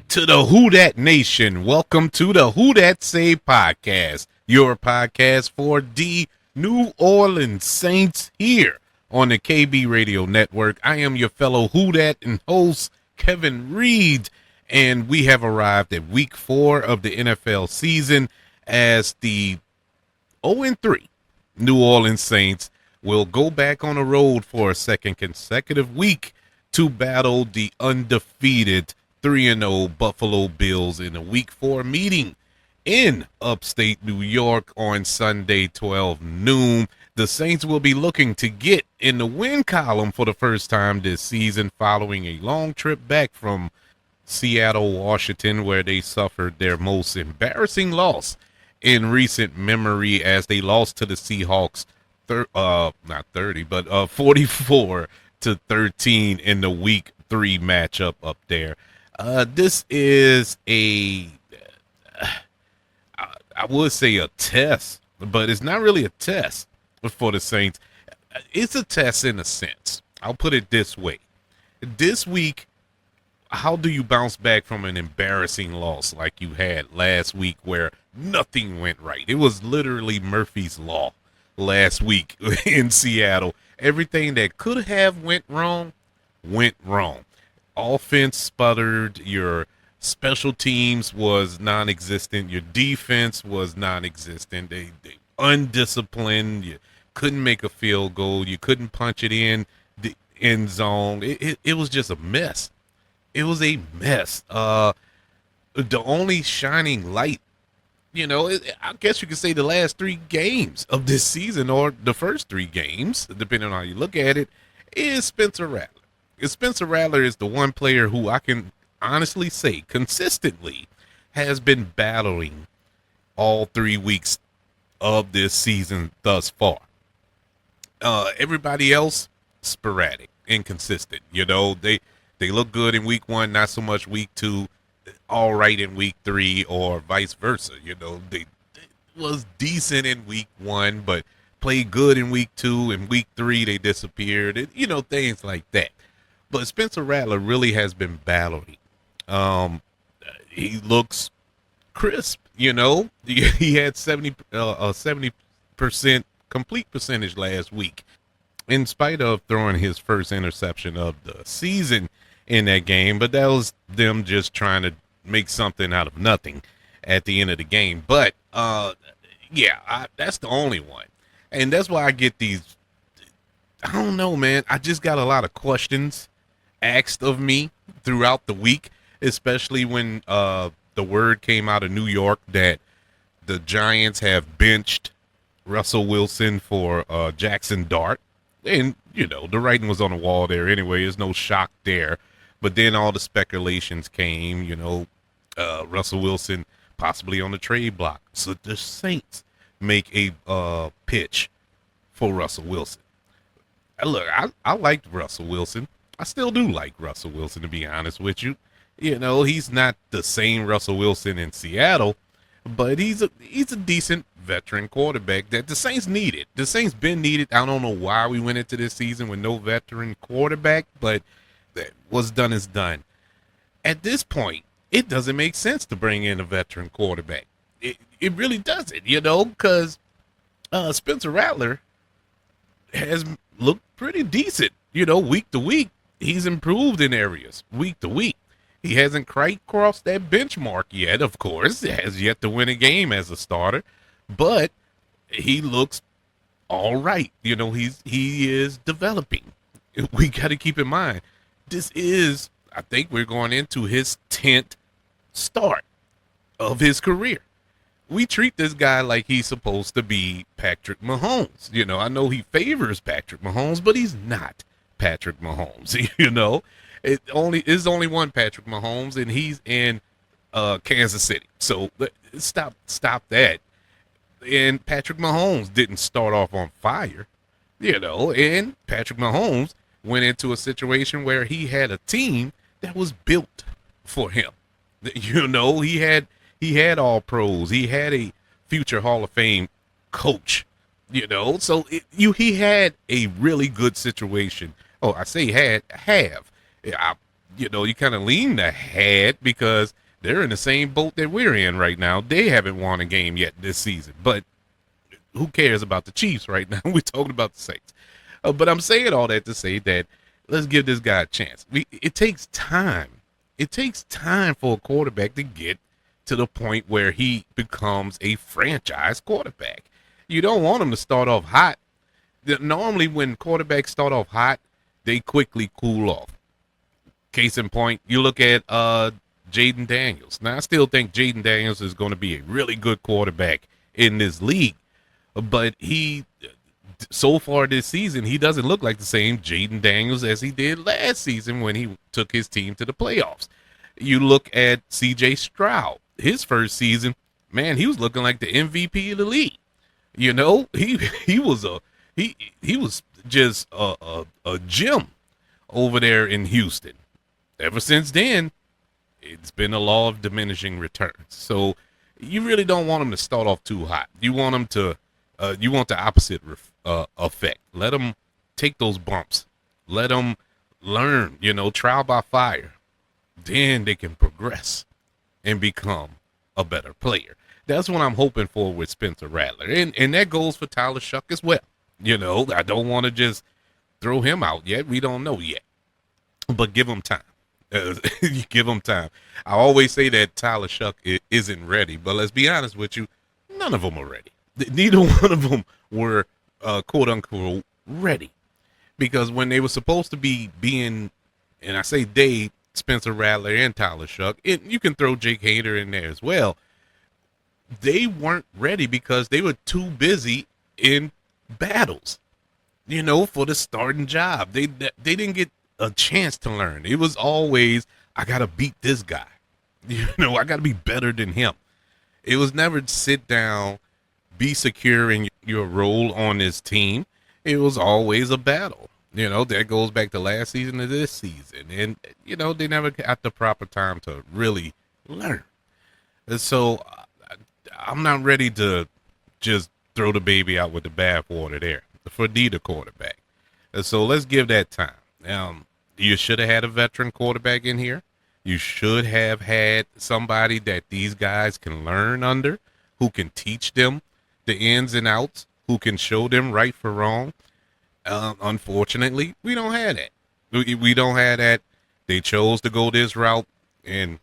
to the Who Dat Nation. Welcome to the Who Dat Say podcast, your podcast for the New Orleans Saints here on the KB Radio Network. I am your fellow Who Dat and host, Kevin Reed, and we have arrived at week 4 of the NFL season as the 0-3 New Orleans Saints will go back on the road for a second consecutive week to battle the undefeated 3-0 Buffalo Bills in a week 4 meeting in upstate New York on Sunday, 12 noon. The Saints will be looking to get in the win column for the first time this season following a long trip back from Seattle, Washington, where they suffered their most embarrassing loss in recent memory as they lost to the Seahawks, not 30, but 44-13 in the week 3 matchup up there. This is I would say a test, but it's not really a test for the Saints. It's a test in a sense. I'll put it this way. This week, how do you bounce back from an embarrassing loss like you had last week where nothing went right? It was literally Murphy's Law last week in Seattle. Everything that could have went wrong. Offense sputtered, your special teams was non-existent, your defense was non-existent, they undisciplined, you couldn't make a field goal, you couldn't punch it in the end zone. It was just a mess. It was a mess. The only shining light, I guess you could say the last 3 games of this season, or the first 3 games, depending on how you look at it, is Spencer Rattler. Spencer Rattler is the one player who I can honestly say consistently has been battling all 3 weeks of this season thus far. Everybody else, sporadic, inconsistent. They look good in week 1, not so much week 2, all right in week 3, or vice versa. They was decent in week 1, but played good in week 2. In week 3, they disappeared. Things like that. But Spencer Rattler really has been battling. He looks crisp, He had 70% complete percentage last week, in spite of throwing his first interception of the season in that game. But that was them just trying to make something out of nothing at the end of the game. But, that's the only one. And that's why I get these, I don't know, man. I just got a lot of questions asked of me throughout the week, especially when the word came out of New York that the Giants have benched Russell Wilson for Jackson Dart. And, the writing was on the wall there anyway. There's no shock there. But then all the speculations came, Russell Wilson possibly on the trade block. So the Saints make a pitch for Russell Wilson. Look, I liked Russell Wilson. I still do like Russell Wilson, to be honest with you. He's not the same Russell Wilson in Seattle, but he's a decent veteran quarterback that the Saints needed. The Saints been needed. I don't know why we went into this season with no veteran quarterback, but what's done is done. At this point, it doesn't make sense to bring in a veteran quarterback. It really doesn't, because Spencer Rattler has looked pretty decent, week to week. He's improved in areas week to week. He hasn't quite crossed that benchmark yet, of course. He has yet to win a game as a starter, but he looks all right. He is developing. We got to keep in mind, I think we're going into his 10th start of his career. We treat this guy like he's supposed to be Patrick Mahomes. I know he favors Patrick Mahomes, but he's not Patrick Mahomes. There's only one Patrick Mahomes, and he's in Kansas City. So stop that. And Patrick Mahomes didn't start off on fire, and Patrick Mahomes went into a situation where he had a team that was built for him. He had all pros. He had a future Hall of Fame coach, so he had a really good situation. Oh, I say have. you kind of lean the hat because they're in the same boat that we're in right now. They haven't won a game yet this season, but who cares about the Chiefs right now? We're talking about the Saints. But I'm saying all that to say that let's give this guy a chance. It takes time. It takes time for a quarterback to get to the point where he becomes a franchise quarterback. You don't want him to start off hot. Normally, when quarterbacks start off hot, they quickly cool off. Case in point, you look at Jaden Daniels. Now, I still think Jaden Daniels is going to be a really good quarterback in this league, but so far this season, he doesn't look like the same Jaden Daniels as he did last season when he took his team to the playoffs. You look at C.J. Stroud, his first season, man, he was looking like the MVP of the league. He was just a gem over there in Houston. Ever since then, it's been a law of diminishing returns. So you really don't want him to start off too hot. You want him to, you want the opposite effect. Let him take those bumps. Let him learn, trial by fire. Then they can progress and become a better player. That's what I'm hoping for with Spencer Rattler. And that goes for Tyler Shuck as well. I don't want to just throw him out yet. We don't know yet. But give him time. Give him time. I always say that Tyler Shuck isn't ready, but let's be honest with you, none of them are ready. Neither one of them were quote unquote ready, because when they were supposed to be being, and I say they, Spencer Rattler and Tyler Shuck, you can throw Jake Hader in there as well. They weren't ready because they were too busy in battles, for the starting job. They didn't get a chance to learn. It was always, I got to beat this guy. I got to be better than him. It was never sit down, be secure in your role on this team. It was always a battle. That goes back to last season to this season. And, they never got the proper time to really learn. And so I'm not ready to just throw the baby out with the bathwater there for neither quarterback. And so let's give that time. You should have had a veteran quarterback in here. You should have had somebody that these guys can learn under, who can teach them the ins and outs, who can show them right for wrong. Unfortunately, we don't have that. We don't have that. They chose to go this route, and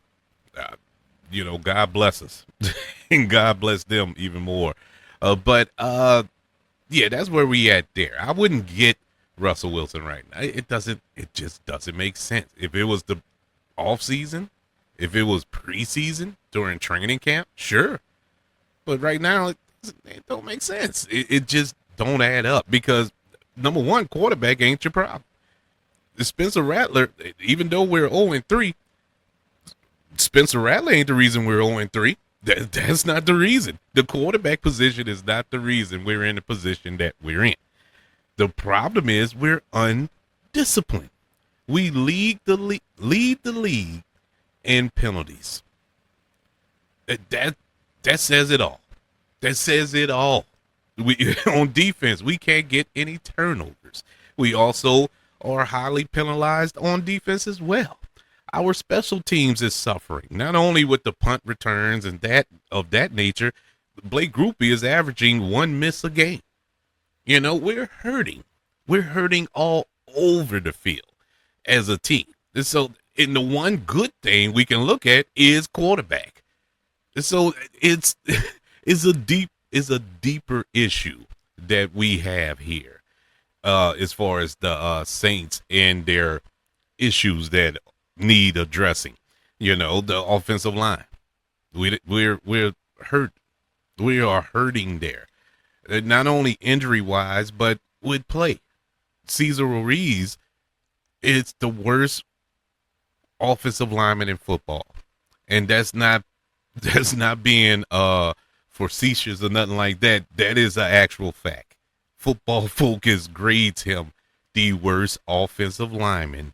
God bless us, and God bless them even more. But that's where we at there. I wouldn't get Russell Wilson right now. It just doesn't make sense. If it was the off season, if it was preseason during training camp, sure. But right now, it don't make sense. It just don't add up, because number one, quarterback ain't your problem. Spencer Rattler, even though we're 0-3, Spencer Rattler ain't the reason we're 0-3. That's not the reason. The quarterback position is not the reason we're in the position that we're in. The problem is we're undisciplined. We lead the league in penalties. That says it all. That says it all. We on defense, we can't get any turnovers. We also are highly penalized on defense as well. Our special teams is suffering, not only with the punt returns and that of that nature. Blake Grupe is averaging 1 miss a game. We're hurting. We're hurting all over the field as a team. And so, the one good thing we can look at is quarterback. And so it's a deeper issue that we have here, as far as the Saints and their issues that need addressing. The offensive line. We're hurt. We are hurting there, not only injury wise, but with play. Cesar Ruiz is the worst offensive lineman in football, and that's not being facetious or nothing like that. That is an actual fact. Football Focus grades him the worst offensive lineman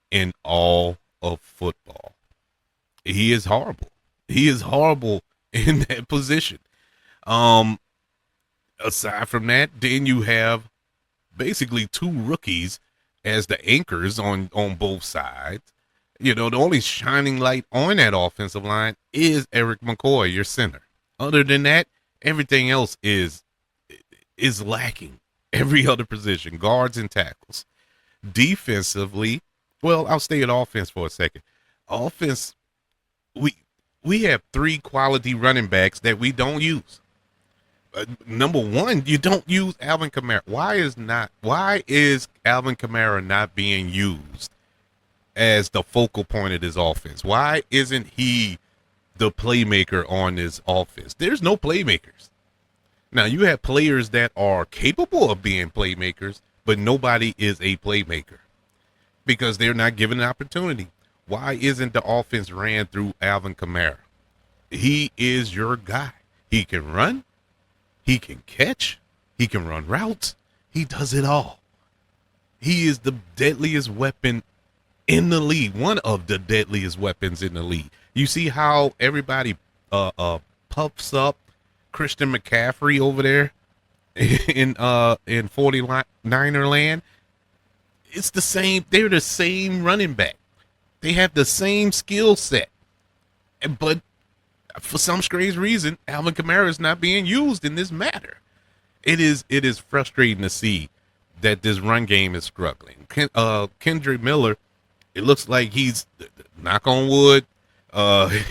in all of football. He is horrible. He is horrible in that position. Aside from that, then you have basically two rookies as the anchors on both sides. You know, the only shining light on that offensive line is Eric McCoy, your center. Other than that, everything else is lacking. Every other position, guards and tackles. Defensively, well, I'll stay at offense for a second. Offense, we we have three quality running backs that we don't use. Number one, you don't use Alvin Kamara. Why is Alvin Kamara not being used as the focal point of this offense? Why isn't he the playmaker on this offense? There's no playmakers. Now you have players that are capable of being playmakers, but nobody is a playmaker because they're not given an opportunity. Why isn't the offense ran through Alvin Kamara? He is your guy. He can run. He can catch. He can run routes. He does it all. He is the deadliest weapon in the league. One of the deadliest weapons in the league. You see how everybody puffs up Christian McCaffrey over there in 49er land? It's the same. They're the same running back. They have the same skill set. But for some strange reason, Alvin Kamara is not being used in this matter. It is frustrating to see that this run game is struggling. Kendrick Miller, it looks like he's, knock on wood,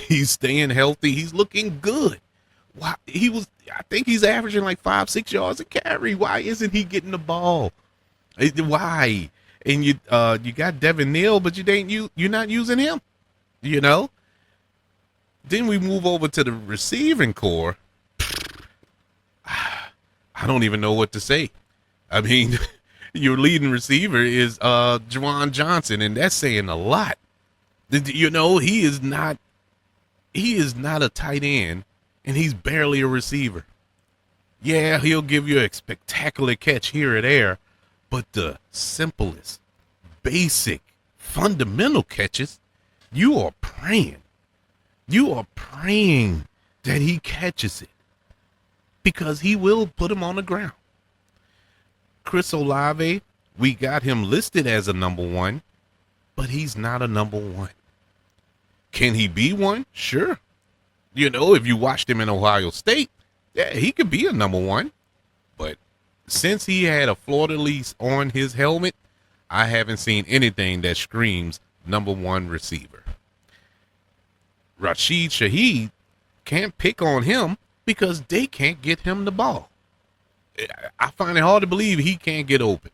he's staying healthy. He's looking good. Why I think he's averaging like 5-6 yards a carry. Why isn't he getting the ball? Why? And you got Devin Neal, but you're not using him. You know. Then we move over to the receiving core. I don't even know what to say. I mean, your leading receiver is Juwan Johnson, and that's saying a lot. You know, he is not a tight end, and he's barely a receiver. Yeah, he'll give you a spectacular catch here or there, but the simplest, basic, fundamental catches, you are praying. You are praying that he catches it because he will put him on the ground. Chris Olave, we got him listed as a number one, but he's not a number one. Can he be one? Sure. You know, if you watched him in Ohio State, yeah, he could be a number one. But since he had a Florida lease on his helmet, I haven't seen anything that screams number one receiver. Rashid Shaheed can't pick on him because they can't get him the ball. I find it hard to believe he can't get open.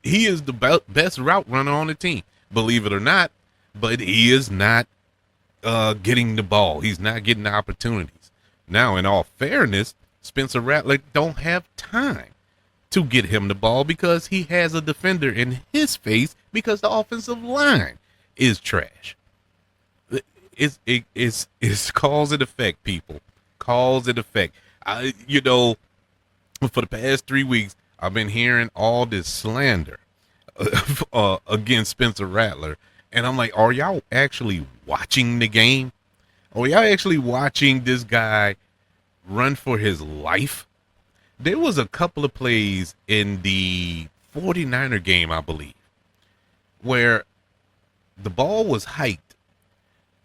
He is the best route runner on the team, believe it or not, but he is not getting the ball. He's not getting the opportunities. Now, in all fairness, Spencer Rattler don't have time to get him the ball because he has a defender in his face because the offensive line is trash. It's cause and effect, people. Cause and effect. You know, for the past 3 weeks, I've been hearing all this slander against Spencer Rattler, and I'm like, are y'all actually watching the game? Are y'all actually watching this guy run for his life? There was a couple of plays in the 49er game, I believe, where the ball was hiked.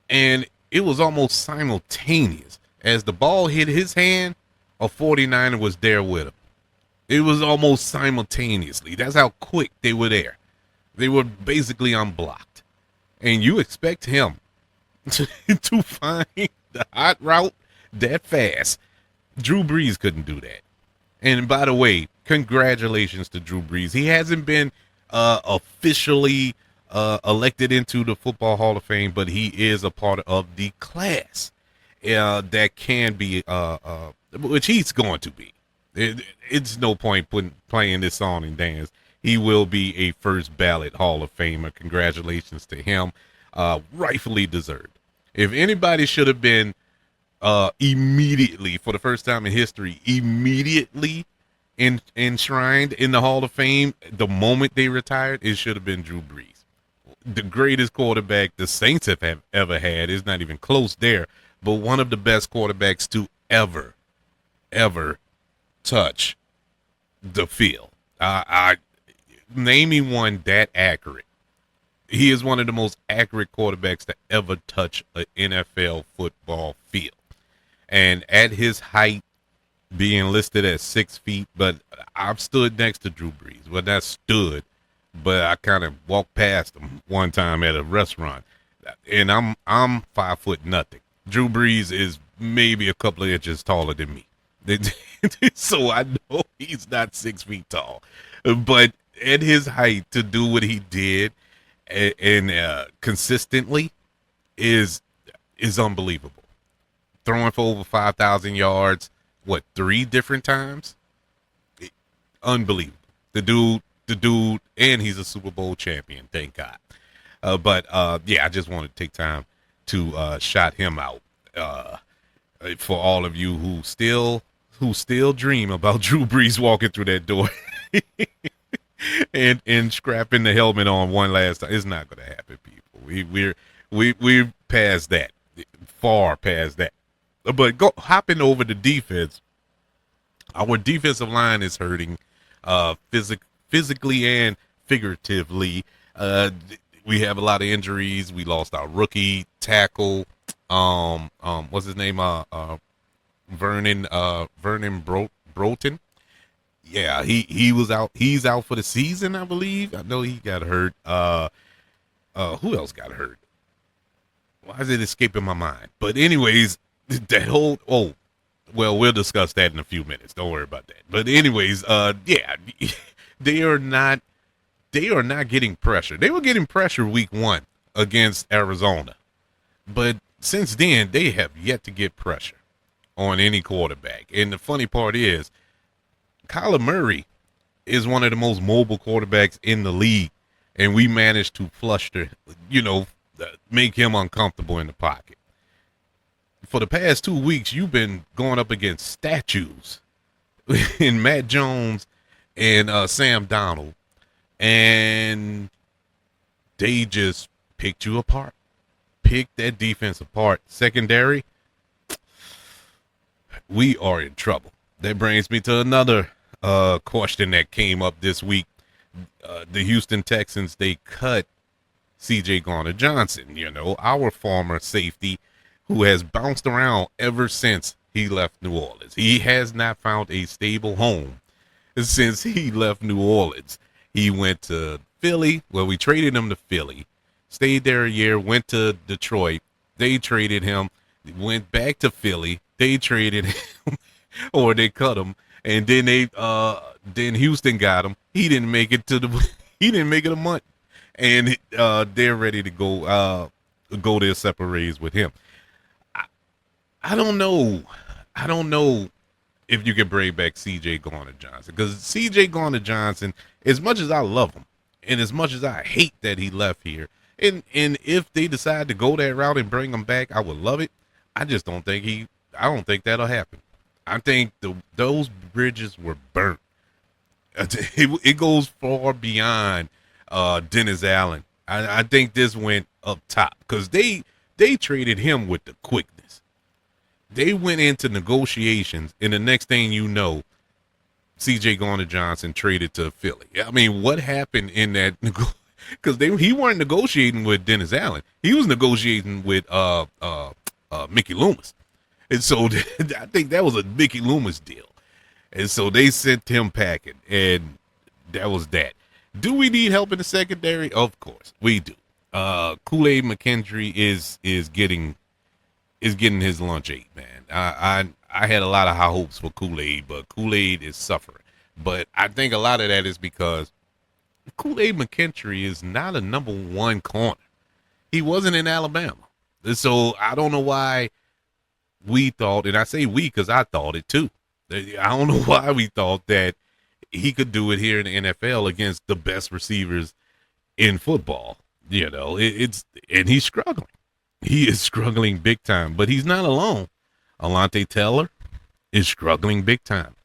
And it was almost simultaneous. As the ball hit his hand, a 49er was there with him. It was almost simultaneously. That's how quick they were there. They were basically unblocked. And you expect him to find the hot route that fast. Drew Brees couldn't do that. And by the way, congratulations to Drew Brees. He hasn't been officially elected into the Football Hall of Fame, but he is a part of the class that can be, which he's going to be. It's no point playing this song and dance. He will be a first ballot Hall of Famer. Congratulations to him. Rightfully deserved. If anybody should have been immediately, for the first time in history, immediately enshrined in the Hall of Fame the moment they retired, it should have been Drew Brees. The greatest quarterback the Saints have ever had. Is not even close there, but one of the best quarterbacks to ever touch the field. I name me one that accurate. He is one of the most accurate quarterbacks to ever touch an NFL football field. And at his height, being listed at 6 feet, but I've stood next to Drew Brees. Well, not stood, but I kind of walked past him one time at a restaurant, and I'm 5 foot nothing. Drew Brees is maybe a couple of inches taller than me, so I know he's not 6 feet tall. But at his height, to do what he did and consistently is unbelievable. Throwing for over 5,000 yards, what, 3 different times? Unbelievable. The dude, and he's a Super Bowl champion, thank God. But yeah, I just wanted to take time to shout him out for all of you who still dream about Drew Brees walking through that door and scrapping the helmet on one last time. It's not going to happen, people. We're past that, far past that. But hopping over the defense, our defensive line is hurting, physically and figuratively. We have a lot of injuries. We lost our rookie tackle. What's his name? Vernon Broughton. Yeah, he was out. He's out for the season, I believe. I know he got hurt. Who else got hurt? Why is it escaping my mind? But anyways, that whole well, we'll discuss that in a few minutes. Don't worry about that. But anyways, yeah, they are not getting pressure. They were getting pressure week 1 against Arizona, but since then they have yet to get pressure on any quarterback. And the funny part is, Kyler Murray is one of the most mobile quarterbacks in the league, and we managed to make him uncomfortable in the pocket. For the past 2 weeks, you've been going up against statues in Matt Jones and Sam Donald, and they just picked you apart, picked that defense apart. Secondary, we are in trouble. That brings me to another question that came up this week. The Houston Texans, they cut C.J. Garner-Johnson, our former safety, who has bounced around ever since he left New Orleans. He has not found a stable home since he left New Orleans. He went to Philly. Well, we traded him to Philly, stayed there a year, went to Detroit. They traded him, went back to Philly. They traded him, or they cut him, and then then Houston got him. He didn't make it a month, and they're ready to go their separate ways with him. I don't know if you can bring back C.J. Garner-Johnson, because C.J. Garner-Johnson, as much as I love him and as much as I hate that he left here, and if they decide to go that route and bring him back, I would love it. I just don't think that'll happen. I think those bridges were burnt. It goes far beyond Dennis Allen. I think this went up top because they traded him with the quickness. They went into negotiations, and the next thing you know, C.J. Garner-Johnson traded to Philly. I mean, what happened in that? Because he weren't negotiating with Dennis Allen. He was negotiating with Mickey Loomis. And so I think that was a Mickey Loomis deal. And so they sent him packing, and that was that. Do we need help in the secondary? Of course, we do. Kool-Aid McKendry is getting his lunch ate, man. I had a lot of high hopes for Kool-Aid, but Kool-Aid is suffering. But I think a lot of that is because Kool-Aid McKendry is not a number 1 corner. He wasn't in Alabama. So I don't know why we thought, and I say we because I thought it too. I don't know why we thought that he could do it here in the NFL against the best receivers in football. And he's struggling. He is struggling big time, but he's not alone. Alante Taylor is struggling big time.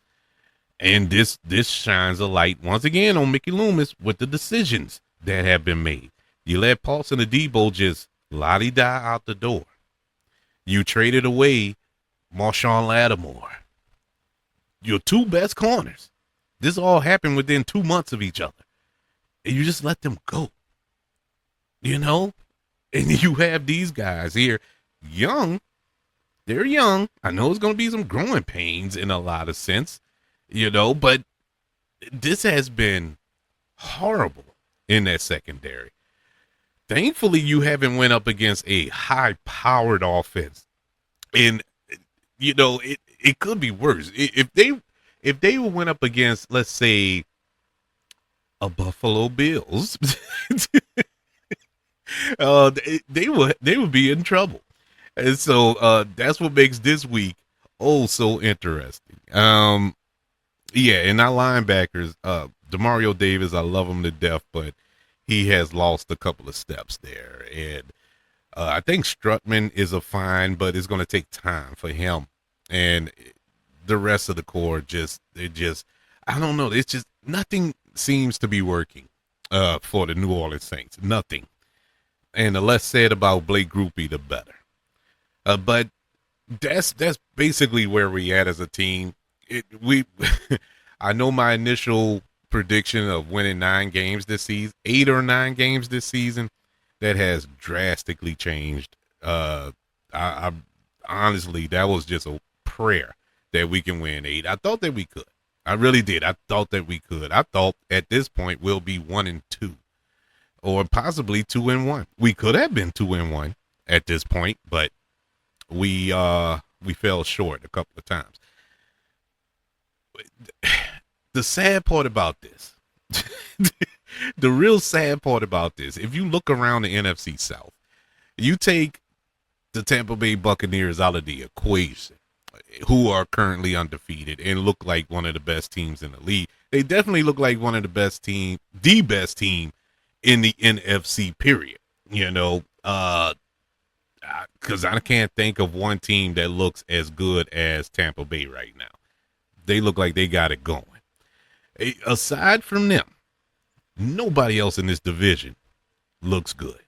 And this shines a light once again on Mickey Loomis with the decisions that have been made. You let Paulson Adebo just la-di-da out the door. You traded away Marshawn Lattimore, your 2 best corners. This all happened within 2 months of each other. And you just let them go. you know, and you have these guys here, young. They're young. I know it's going to be some growing pains in a lot of sense, but this has been horrible in that secondary. Thankfully, you haven't went up against a high-powered offense, and it could be worse if they went up against, let's say, a Buffalo Bills. They would be in trouble, and so that's what makes this week so interesting. Yeah, and our linebackers, Demario Davis, I love him to death, but he has lost a couple of steps there, and I think Strutman is a fine, but it's going to take time for him, and the rest of the core I don't know. It's just nothing seems to be working for the New Orleans Saints. Nothing. And the less said about Blake Groupie, the better. But that's basically where we at as a team. I know my initial prediction of winning 9 games this season, 8 or 9 games this season, that has drastically changed. I honestly, that was just a prayer that we can win 8. I thought that we could. I really did. I thought that we could. I thought at this point we'll be 1-2. Or possibly 2-1. We could have been 2-1 at this point, but we fell short a couple of times. The sad part about this, the real sad part about this, if you look around the NFC South, you take the Tampa Bay Buccaneers out of the equation, who are currently undefeated and look like one of the best teams in the league. They definitely look like one of the best team in the NFC period, because I can't think of one team that looks as good as Tampa Bay right now. They look like they got it going. Aside from them, nobody else in this division looks good.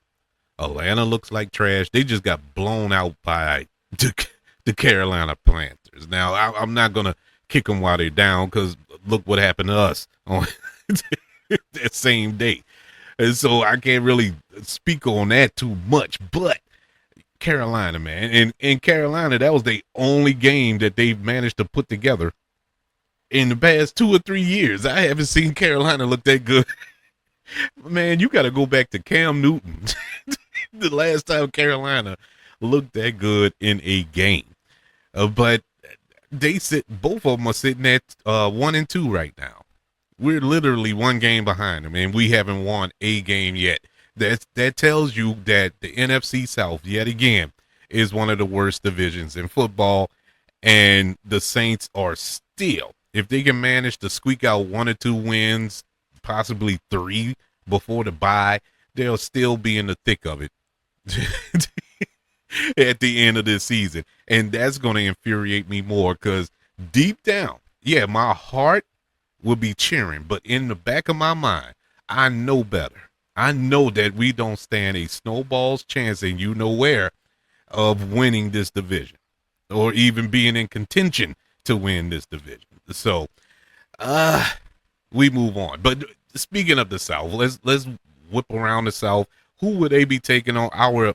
Atlanta looks like trash. They just got blown out by the Carolina Panthers. Now, I'm not going to kick them while they're down, because look what happened to us on that same day. And so I can't really speak on that too much, but Carolina, man. And in Carolina, that was the only game that they've managed to put together in the past 2 or 3 years. I haven't seen Carolina look that good. Man, you got to go back to Cam Newton. The last time Carolina looked that good in a game. But both of them are sitting at 1-2 right now. We're literally 1 game behind them, and we haven't won a game yet. That tells you that the NFC South, yet again, is one of the worst divisions in football, and the Saints are still, if they can manage to squeak out 1 or 2 wins, possibly 3 before the bye, they'll still be in the thick of it at the end of this season. And that's going to infuriate me more, because deep down, yeah, my heart will be cheering, but in the back of my mind, I know better. I know that we don't stand a snowball's chance, and you know where, of winning this division, or even being in contention to win this division. So, we move on. But speaking of the South, let's whip around the South. Who would they be taking on our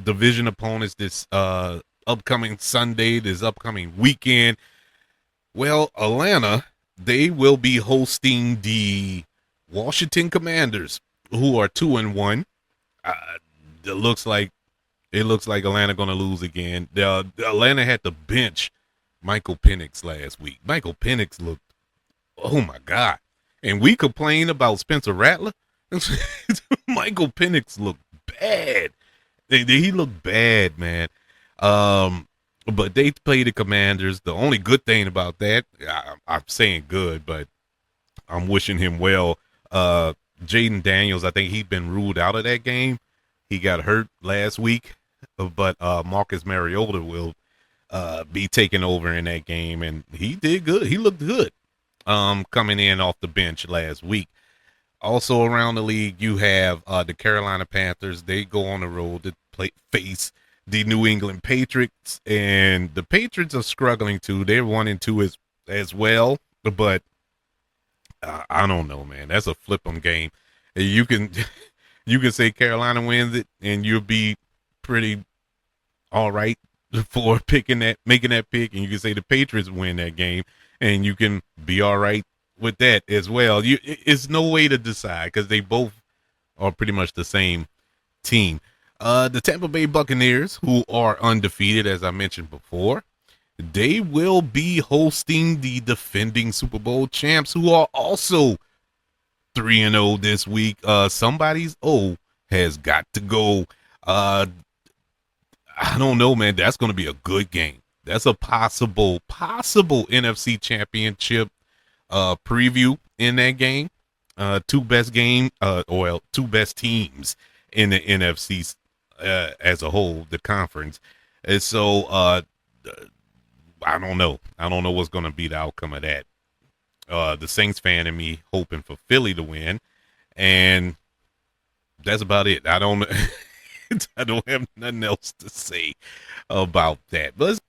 division opponents this upcoming Sunday, this upcoming weekend? Well, Atlanta, they will be hosting the Washington Commanders, who are 2-1. It looks like Atlanta going to lose again. Atlanta had to bench Michael Penix last week. Michael Penix looked, oh my God. And we complain about Spencer Rattler. Michael Penix looked bad. He looked bad, man. But they play the Commanders. The only good thing about that, I'm saying good, but I'm wishing him well. Jaden Daniels, I think he'd been ruled out of that game. He got hurt last week, but Marcus Mariota will be taking over in that game, and he did good. He looked good coming in off the bench last week. Also around the league, you have the Carolina Panthers. They go on the road to face the New England Patriots, and the Patriots are struggling too. They're 1-2 as well, but I don't know, man. That's a flip 'em game. You can You could say Carolina wins it, and you'll be pretty all right for picking that, making that pick, and you can say the Patriots win that game, and you can be all right with that as well. It's no way to decide because they both are pretty much the same team. The Tampa Bay Buccaneers, who are undefeated, as I mentioned before, they will be hosting the defending Super Bowl champs, who are also 3-0 this week. Somebody's O has got to go. I don't know, man. That's going to be a good game. That's a possible NFC Championship preview in that game. Two best two best teams in the NFC as a whole, the conference. And so I don't know. I don't know what's going to be the outcome of that. The Saints fan and me hoping for Philly to win, and that's about it. I don't I don't have nothing else to say about that. But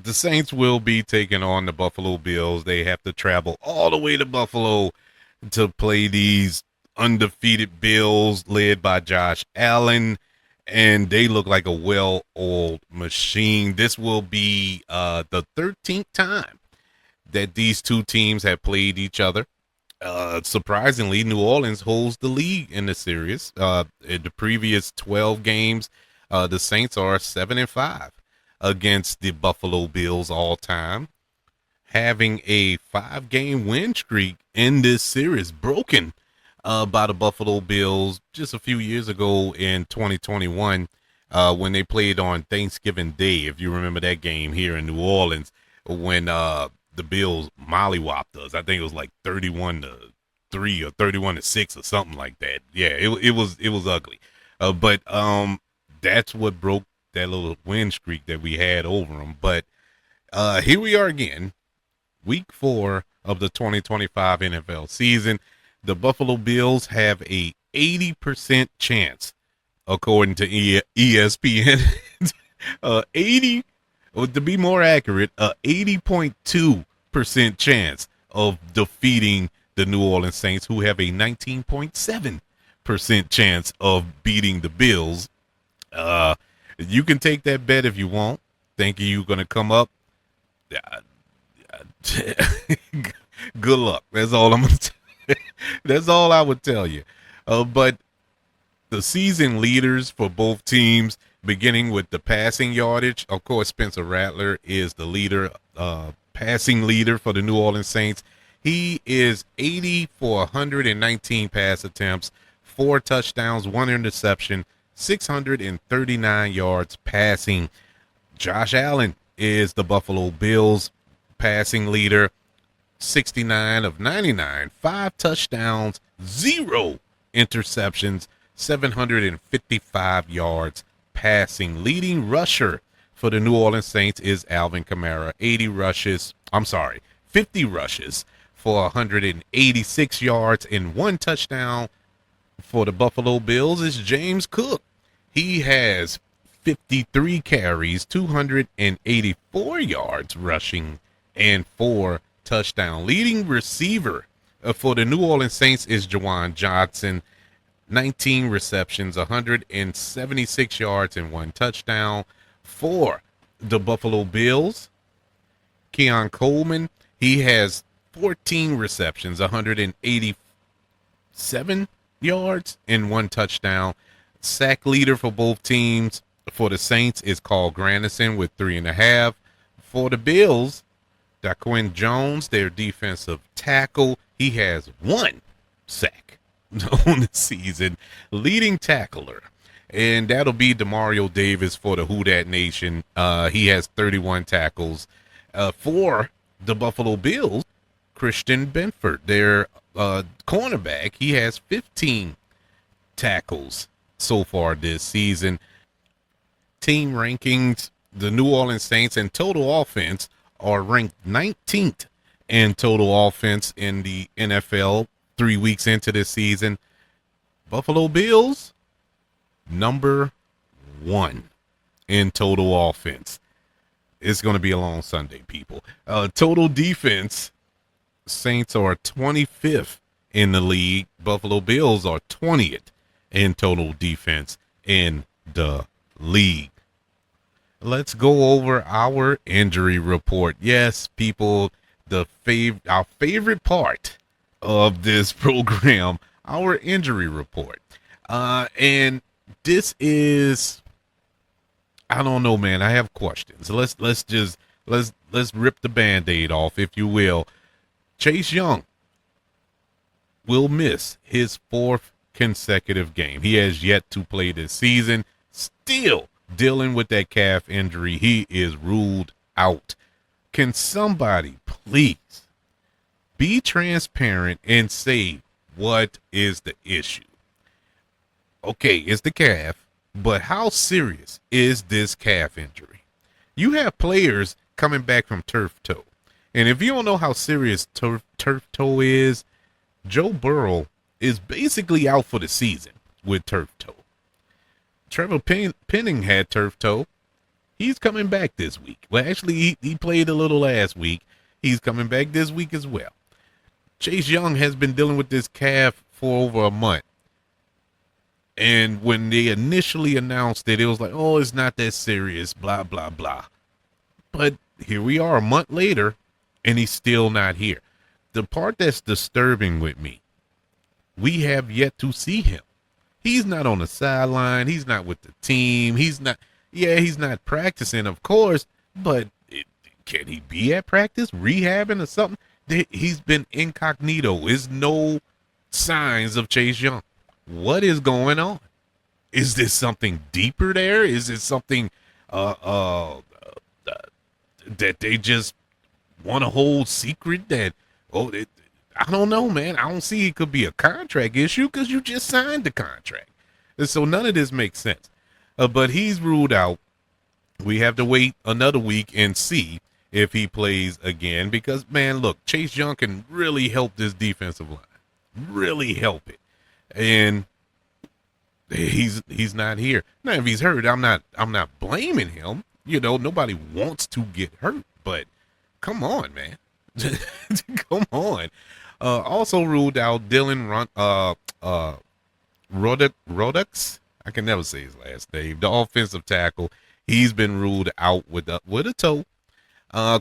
the Saints will be taking on the Buffalo Bills. They have to travel all the way to Buffalo to play these undefeated Bills led by Josh Allen, and they look like a well-oiled machine. This will be the 13th time that these two teams have played each other. Surprisingly, New Orleans holds the lead in the series. In the previous 12 games, the Saints are 7-5 against the Buffalo Bills all time, having a 5-game win streak in this series broken by the Buffalo Bills just a few years ago in 2021 when they played on Thanksgiving Day. If you remember that game here in New Orleans, when the Bills mollywopped us. I think it was like 31-3 or 31-6 or something like that. Yeah, it was ugly. But that's what broke that little win streak that we had over them. But here we are again, week 4 of the 2025 NFL season. The Buffalo Bills have a 80% chance, according to ESPN. 80, or to be more accurate, 80.2% chance of defeating the New Orleans Saints, who have a 19.7% chance of beating the Bills. You can take that bet if you want, thinking you're going to come up. Good luck. That's all I'm going to That's all I would tell you. But the season leaders for both teams, beginning with the passing yardage, of course, Spencer Rattler is the leader, passing leader for the New Orleans Saints. He is 80 for 119 pass attempts, 4 touchdowns, 1 interception, 639 yards passing. Josh Allen is the Buffalo Bills passing leader, 69 of 99, 5 touchdowns, 0 interceptions, 755 yards passing. Leading rusher for the New Orleans Saints is Alvin Kamara, 50 rushes for 186 yards and 1 touchdown. For the Buffalo Bills is James Cook. He has 53 carries, 284 yards rushing, and 4 touchdown. Leading receiver for the New Orleans Saints is Juwan Johnson, 19 receptions, 176 yards, and 1 touchdown. For the Buffalo Bills, Keon Coleman, he has 14 receptions, 187 yards, and 1 touchdown. Sack leader for both teams for the Saints is Carl Granderson with 3.5. For the Bills, Daquin Jones, their defensive tackle, he has 1 sack on the season. Leading tackler, and that'll be Demario Davis for the Who Dat Nation. He has 31 tackles. For the Buffalo Bills, Christian Benford, their cornerback, he has 15 tackles so far this season. Team rankings, the New Orleans Saints in total offense are ranked 19th in total offense in the NFL 3 weeks into this season. Buffalo Bills, number 1 in total offense. It's going to be a long Sunday, people. Total defense, Saints are 25th in the league. Buffalo Bills are 20th in total defense in the league. Let's go over our injury report. Yes, people, our favorite part of this program, our injury report. And this is, I don't know, man. I have questions. Let's rip the Band-Aid off, if you will. Chase Young will miss his fourth consecutive game. He has yet to play this season. Still dealing with that calf injury. He is ruled out. Can somebody please be transparent and say what is the issue? Okay, it's the calf, but how serious is this calf injury? You have players coming back from turf toe. And if you don't know how serious turf toe is, Joe Burrow is basically out for the season with turf toe. Trevor Penning had turf toe. He's coming back this week. Well, actually, he played a little last week. He's coming back this week as well. Chase Young has been dealing with this calf for over a month. And when they initially announced it, it was like, oh, it's not that serious, blah, blah, blah. But here we are a month later, and he's still not here. The part that's disturbing with me, we have yet to see him. He's not on the sideline. He's not with the team. He's not practicing, of course, but can he be at practice, rehabbing or something? He's been incognito. There's no signs of Chase Young. What is going on? Is this something deeper there? Is it something that they just want to hold secret that, I don't know, man. I don't see it could be a contract issue because you just signed the contract. And so none of this makes sense. But he's ruled out. We have to wait another week and see if he plays again because, man, look, Chase Young can really help this defensive line. Really help it. And he's not here. Now, if he's hurt, I'm not blaming him. You know, nobody wants to get hurt, but come on, man. Come on. Also ruled out Dylan Rodux. I can never say his last name. The offensive tackle. He's been ruled out with a toe.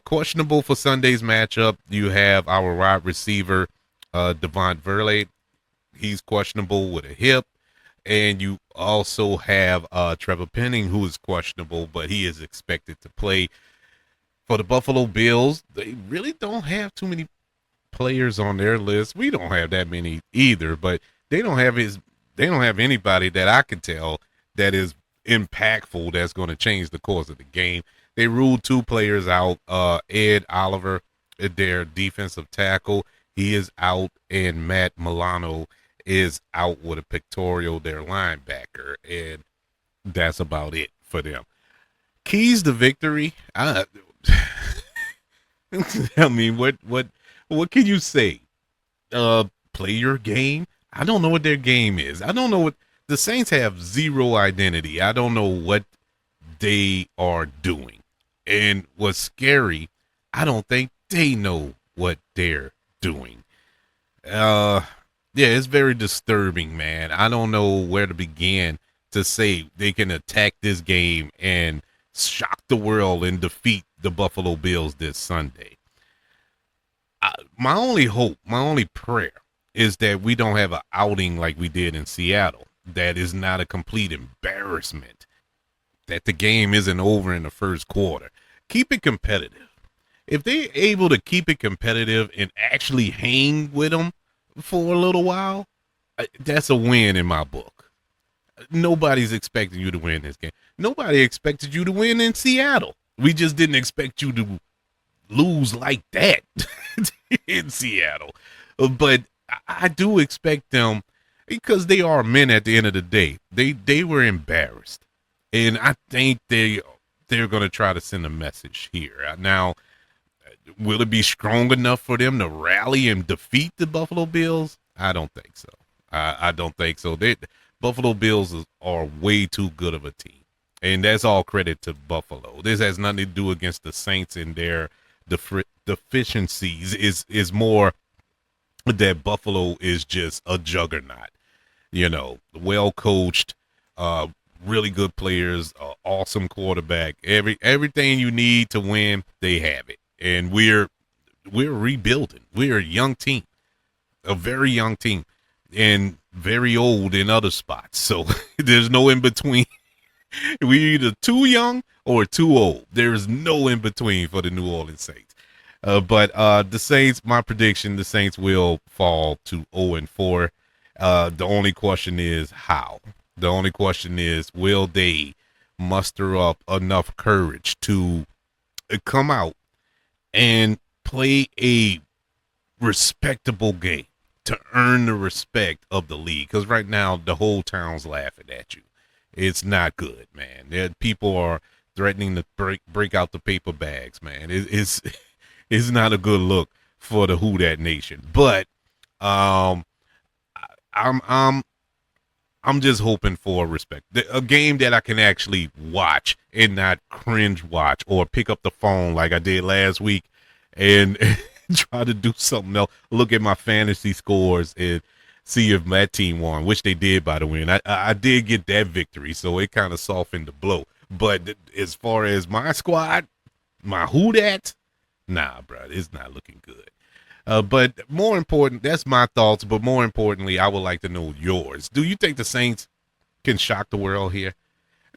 Questionable for Sunday's matchup. You have our wide receiver, Devont Verley. He's questionable with a hip. And you also have Trevor Penning, who is questionable, but he is expected to play. For the Buffalo Bills, they really don't have too many players on their list. We don't have that many either, but they don't have anybody that I can tell that is impactful that's going to change the course of the game. They ruled two players out. Ed Oliver, their defensive tackle, he is out, and Matt Milano is out with a pectoral, their linebacker, and that's about it for them. Keys to victory. I mean, what can you say? Play your game. I don't know what their game is. I don't know what the Saints have. Zero identity. I don't know what they are doing. And what's scary, I don't think they know what they're doing. Yeah, it's very disturbing, man. I don't know where to begin to say they can attack this game and shock the world and defeat the Buffalo Bills this Sunday. My only hope, my only prayer is that we don't have an outing like we did in Seattle. That is not a complete embarrassment. That the game isn't over in the first quarter. Keep it competitive. If they're able to keep it competitive and actually hang with them for a little while, that's a win in my book. Nobody's expecting you to win this game. Nobody expected you to win in Seattle. We just didn't expect you to lose like that in Seattle. But I do expect them, because they are men at the end of the day. They were embarrassed. And I think they're going to try to send a message here. Now, will it be strong enough for them to rally and defeat the Buffalo Bills? I don't think so. I don't think so. Buffalo Bills are way too good of a team. And that's all credit to Buffalo. This has nothing to do against the Saints and their deficiencies. Is more that Buffalo is just a juggernaut. Well coached, uh, really good players, awesome quarterback, everything you need to win, they have it. And we're rebuilding. We're a young team, a very young team, and very old in other spots. So there's no in between. We're either too young or too old. There is no in between for the New Orleans Saints. But the Saints, my prediction, the Saints will fall to 0-4. The only question is how. The only question is, will they muster up enough courage to come out and play a respectable game to earn the respect of the league? Because right now, the whole town's laughing at you. It's not good, man. People are threatening to break out the paper bags, man. It's not a good look for the Who Dat Nation. But I'm just hoping for respect. A game that I can actually watch and not cringe watch or pick up the phone like I did last week and try to do something else. Look at my fantasy scores and see if my team won, which they did, by the way. And I did get that victory, so it kind of softened the blow. But as far as my squad, my Who Dat, nah, bro, it's not looking good. But more important, that's my thoughts. But more importantly, I would like to know yours. Do you think the Saints can shock the world here?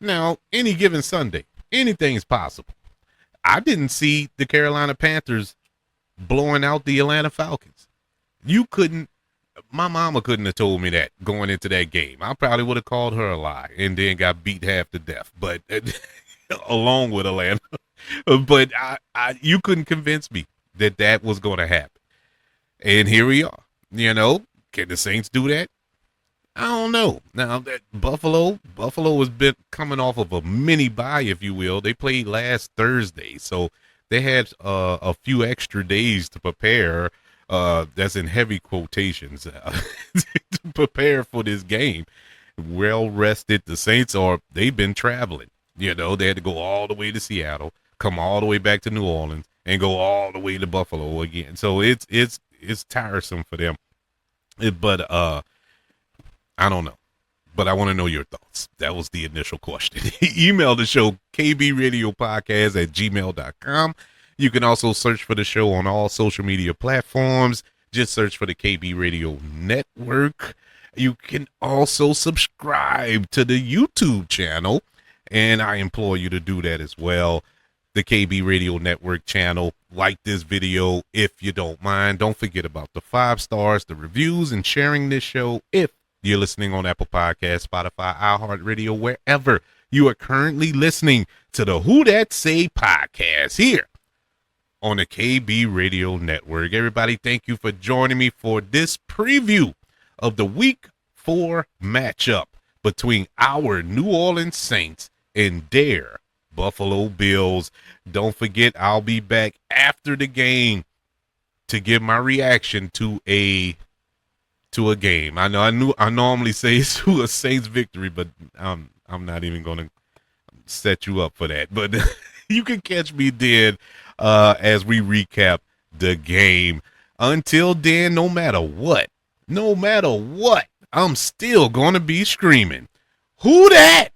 Now, any given Sunday, anything is possible. I didn't see the Carolina Panthers blowing out the Atlanta Falcons. My mama couldn't have told me that going into that game. I probably would have called her a lie and then got beat half to death. But along with Atlanta, but you couldn't convince me that was going to happen. And here we are. Can the Saints do that? I don't know. Now that Buffalo has been coming off of a mini bye, if you will. They played last Thursday, so they had a few extra days to prepare. That's in heavy quotations to prepare for this game. Well rested. The Saints they've been traveling. They had to go all the way to Seattle, come all the way back to New Orleans, and go all the way to Buffalo again. So it's tiresome for them. But I don't know. But I want to know your thoughts. That was the initial question. Email the show, kbradiopodcast@gmail.com. You can also search for the show on all social media platforms. Just search for the KB Radio Network. You can also subscribe to the YouTube channel, and I implore you to do that as well. The KB Radio Network channel. Like this video if you don't mind. Don't forget about the 5 stars, the reviews, and sharing this show if you're listening on Apple Podcasts, Spotify, iHeartRadio, wherever you are currently listening to the Who Dat Say podcast here on the KB Radio Network. Everybody, thank you for joining me for this preview of the Week 4 matchup between our New Orleans Saints and their Buffalo Bills. Don't forget, I'll be back after the game to give my reaction to a game. I normally say it's to a Saints victory, but I'm not even going to set you up for that. But you can catch me then as we recap the game. Until then, no matter what, I'm still going to be screaming, "Who dat?"